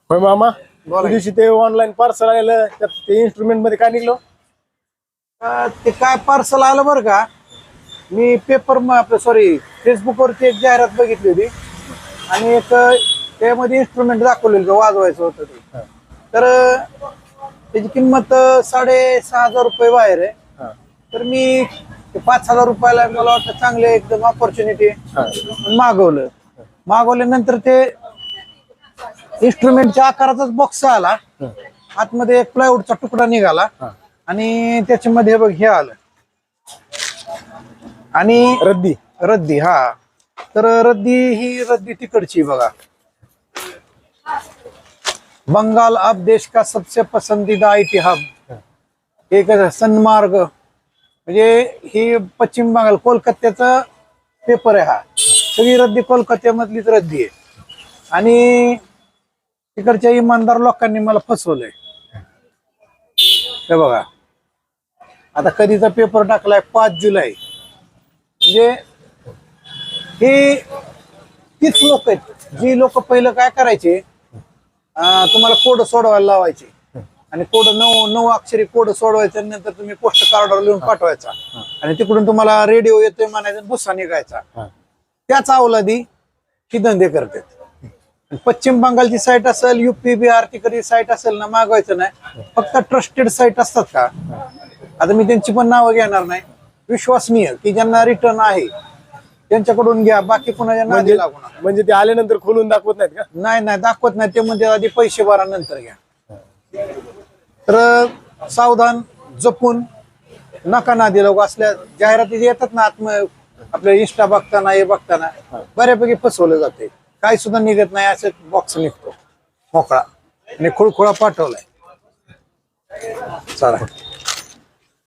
होय मामा बोला त्या दिवशी ते ऑनलाईन पार्सल आलेलं त्यात ते इन्स्ट्रुमेंट मध्ये काय निघलो ते काय पार्सल आलं बरं का. मी पेपर आपलं सॉरी फेसबुकवरती एक जाहिरात बघितली होती आणि एक त्यामध्ये इन्स्ट्रुमेंट दाखवलेलं वाजवायचं होतं ते. तर त्याची किंमत 6,500 रुपये बाहेर आहे. तर मी 5,000 रुपयाला मला वाटतं चांगले एकदम ऑपॉर्च्युनिटी मागवल्यानंतर ते इन्स्ट्रुमेंटच्या आकाराचाच बॉक्स आला. आतमध्ये एक प्लायवूडचा तुकडा निघाला आणि त्याच्यामध्ये बघ हे आलं आणि रद्दी. हा तर रद्दी तिकडची बघा. बंगाल अब देश का सबसे पसंदीदा IT हब एक सन्मार्ग म्हणजे ही पश्चिम बंगाल कोलकात्याचा पेपर आहे. हा सगळी रद्दी कोलकात्यामधलीच रद्दी आहे आणि तिकडच्या इमानदार लोकांनी मला फसवलंय. हे बघा आता कधीचा पेपर टाकलाय 5 जुलै. म्हणजे हे तीच लोक आहेत जी लोक पहिलं काय करायचे, तुम्हाला कोड सोडवायला लावायचे आणि कोड 9 अक्षरी कोड सोडवायचा. नंतर तुम्ही पोस्ट कार्डवर लिहून पाठवायचा आणि तिकडून तुम्हाला रेडिओ येतोय म्हणायचा, भुसा निघायचा. त्याच अवलादी ही धंदे करतात. पश्चिम बंगालची साईट असेल, UP बिहार तिकडची साईट असेल ना, मागवायचं नाही. फक्त ट्रस्टेड साईट असतात का, आता मी त्यांची पण नावं घेणार नाही, विश्वसनीय की ज्यांना रिटर्न आहे त्यांच्याकडून घ्या. बाकी कुणाच्या नादी लागू नका. म्हणजे ते आल्यानंतर खोलून दाखवत नाहीत का? नाही दाखवत नाही ते, म्हणजे आधी पैसे भरा नंतर घ्या. तर सावधान, जपून नका नादी लागू. असल्या जाहिराती येतात ना आपल्या इंस्टा बघताना हे बघताना बऱ्यापैकी फसवलं जाते. काही सुद्धा निघत नाही, असं बॉक्स निघतो मोकळा आणि खुळखुळा पाठवलाय. चला.